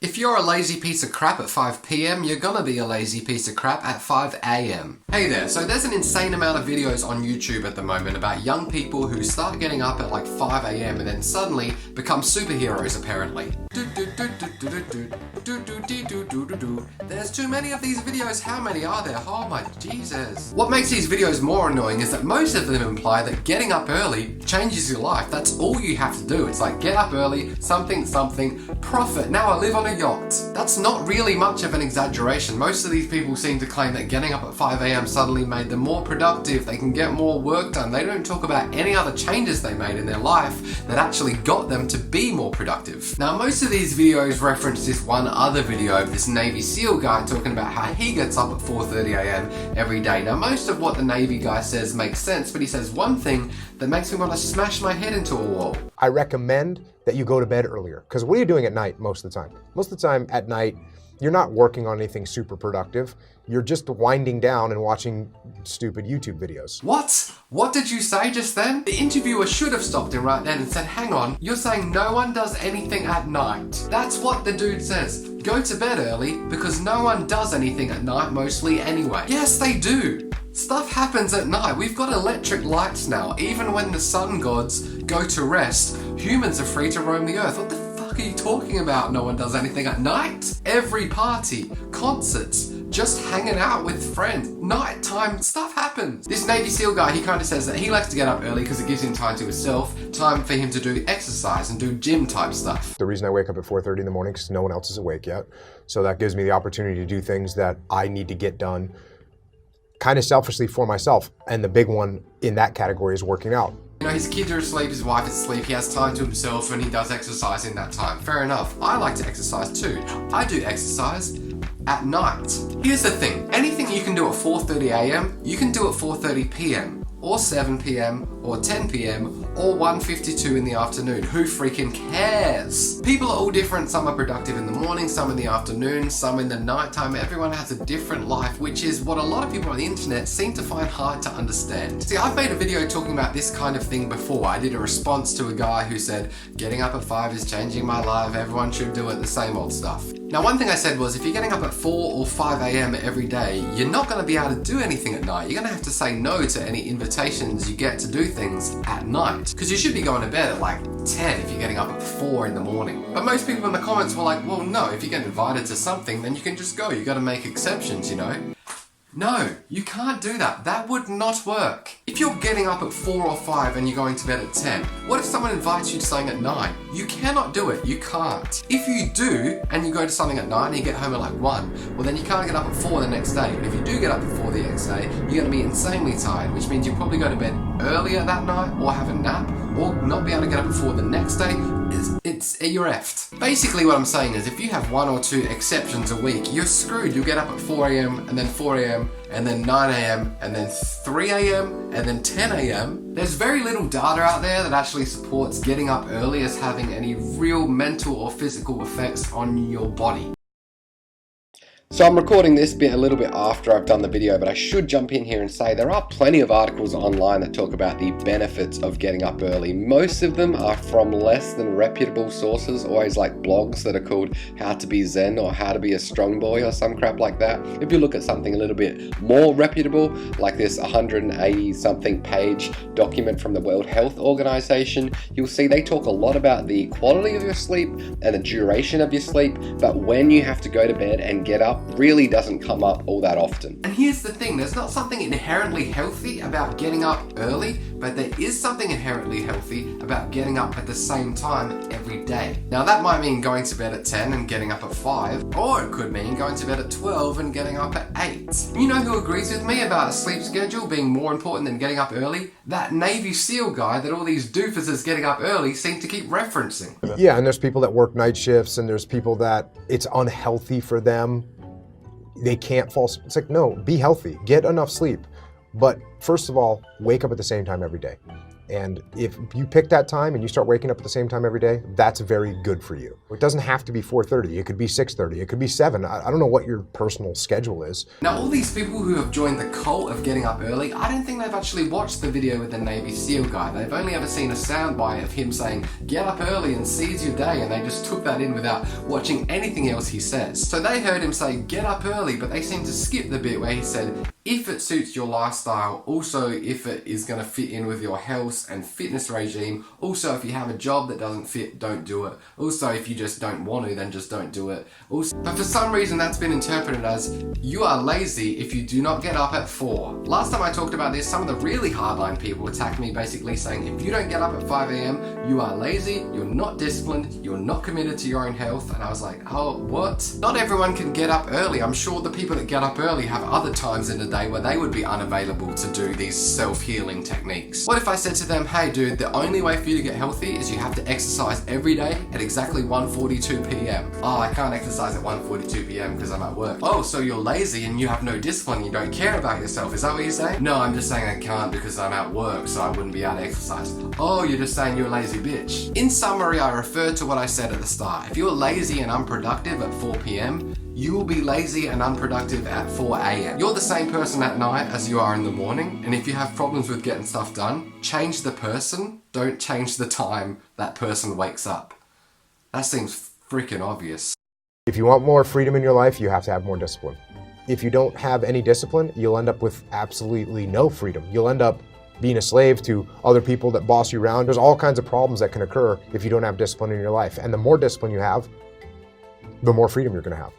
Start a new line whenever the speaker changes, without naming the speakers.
If you're a lazy piece of crap at 5 PM, you're gonna be a lazy piece of crap at 5 AM. Hey there, so there's an insane amount of videos on YouTube at the moment about young people who start getting up at like 5 AM and then suddenly become superheroes apparently. There's too many of these videos. How many are there? Oh my Jesus. What makes these videos more annoying is that most of them imply that getting up early changes your life. That's all you have to do. It's like get up early, something, profit. Now I live on a yacht. That's not really much of an exaggeration. Most of these people seem to claim that getting up at 5 AM suddenly made them more productive, they can get more work done. They don't talk about any other changes they made in their life that actually got them to be more productive. Now most of these videos reference this one other video of this Navy SEAL guy talking about how he gets up at 4:30 AM every day. Now most of what the Navy guy says makes sense, but he says one thing that makes me want to smash my head into a wall.
I recommend that you go to bed earlier. Because what are you doing at night most of the time? Most of the time at night, you're not working on anything super productive. You're just winding down and watching stupid YouTube videos.
What? What did you say just then? The interviewer should have stopped him right then and said, hang on, you're saying no one does anything at night. That's what the dude says. Go to bed early because no one does anything at night mostly anyway. Yes, they do. Stuff happens at night. We've got electric lights now. Even when the sun gods go to rest, humans are free to roam the earth. What the fuck are you talking about? No one does anything at night? Every party, concerts, just hanging out with friends, nighttime stuff happens. This Navy SEAL guy, he kind of says that he likes to get up early because it gives him time to himself, time for him to do exercise and do gym type stuff.
The reason I wake up at 4:30 in the morning is because no one else is awake yet. So that gives me the opportunity to do things that I need to get done kind of selfishly for myself. And the big one in that category is working out.
You know, his kids are asleep, his wife is asleep, he has time to himself and he does exercise in that time. Fair enough. I like to exercise too. I do exercise at night. Here's the thing, anything you can do at 4:30 AM, you can do at 4:30 PM. Or 7 PM, or 10 PM, or 1:52 in the afternoon. Who freaking cares? People are all different. Some are productive in the morning, some in the afternoon, some in the nighttime. Everyone has a different life, which is what a lot of people on the internet seem to find hard to understand. See, I've made a video talking about this kind of thing before. I did a response to a guy who said, getting up at 5 is changing my life, everyone should do it, the same old stuff. Now one thing I said was, if you're getting up at 4 or 5 AM every day, you're not going to be able to do anything at night. You're going to have to say no to any invitations you get to do things at night. Because you should be going to bed at like 10 if you're getting up at 4 in the morning. But most people in the comments were like, well no, if you get invited to something, then you can just go. You got to make exceptions, you know. No, you can't do that. That would not work. If you're getting up at 4 or 5 and you're going to bed at 10, what if someone invites you to something at 9? You cannot do it. You can't. If you do, and you go to something at 9 and you get home at like 1, well then you can't get up at 4 the next day. But if you do get up at 4 the next day, you're going to be insanely tired, which means you'll probably go to bed earlier that night or have a nap or not be able to get up at 4 the next day. You're effed. Basically what I'm saying is if you have 1 or 2 exceptions a week, you're screwed. You'll get up at 4 AM and then 4 AM and then 9 AM and then 3 AM and then 10 AM. There's very little data out there that actually supports getting up early as having any real mental or physical effects on your body. So I'm recording this bit a little bit after I've done the video, but I should jump in here and say there are plenty of articles online that talk about the benefits of getting up early. Most of them are from less than reputable sources, always like blogs that are called How to Be Zen or How to Be a Strong Boy or some crap like that. If you look at something a little bit more reputable, like this 180 something page document from the World Health Organization, you'll see they talk a lot about the quality of your sleep and the duration of your sleep, but when you have to go to bed and get up really doesn't come up all that often. And here's the thing, there's not something inherently healthy about getting up early, but there is something inherently healthy about getting up at the same time every day. Now that might mean going to bed at 10 and getting up at 5, or it could mean going to bed at 12 and getting up at 8. You know who agrees with me about a sleep schedule being more important than getting up early? That Navy SEAL guy that all these doofuses getting up early seem to keep referencing.
Yeah, and there's people that work night shifts and there's people that it's unhealthy for them. They can't fall asleep. It's like, no, be healthy, get enough sleep. But first of all, wake up at the same time every day. And if you pick that time and you start waking up at the same time every day, that's very good for you. It doesn't have to be 4:30. It could be 6:30. It could be 7. I don't know what your personal schedule is.
Now, all these people who have joined the cult of getting up early, I don't think they've actually watched the video with the Navy SEAL guy. They've only ever seen a soundbite of him saying, get up early and seize your day, and they just took that in without watching anything else he says. So they heard him say, get up early, but they seem to skip the bit where he said, if it suits your lifestyle, also if it is going to fit in with your health and fitness regime, also if you have a job that doesn't fit, don't do it. Also if you just don't want to, then just don't do it. Also, but for some reason that's been interpreted as, you are lazy if you do not get up at 4. Last time I talked about this, some of the really hardline people attacked me basically saying, if you don't get up at 5 a.m, you are lazy, you're not disciplined, you're not committed to your own health. And I was like, oh, what? Not everyone can get up early. I'm sure the people that get up early have other times in the day where they would be unavailable to do these self-healing techniques. What if I said to them, hey dude, the only way for you to get healthy is you have to exercise every day at exactly 1:42 p.m. Oh, I can't exercise at 1:42 p.m. because I'm at work. Oh, so you're lazy and you have no discipline, you don't care about yourself. Is that what you're saying? No, I'm just saying I can't because I'm at work, so I wouldn't be able to exercise. Oh, you're just saying you're a lazy bitch. In summary, I refer to what I said at the start. If you're lazy and unproductive at 4 p.m, you will be lazy and unproductive at 4 a.m. You're the same person at night as you are in the morning, and if you have problems with getting stuff done, change the person, don't change the time that person wakes up. That seems freaking obvious.
If you want more freedom in your life, you have to have more discipline. If you don't have any discipline, you'll end up with absolutely no freedom. You'll end up being a slave to other people that boss you around. There's all kinds of problems that can occur if you don't have discipline in your life. And the more discipline you have, the more freedom you're going to have.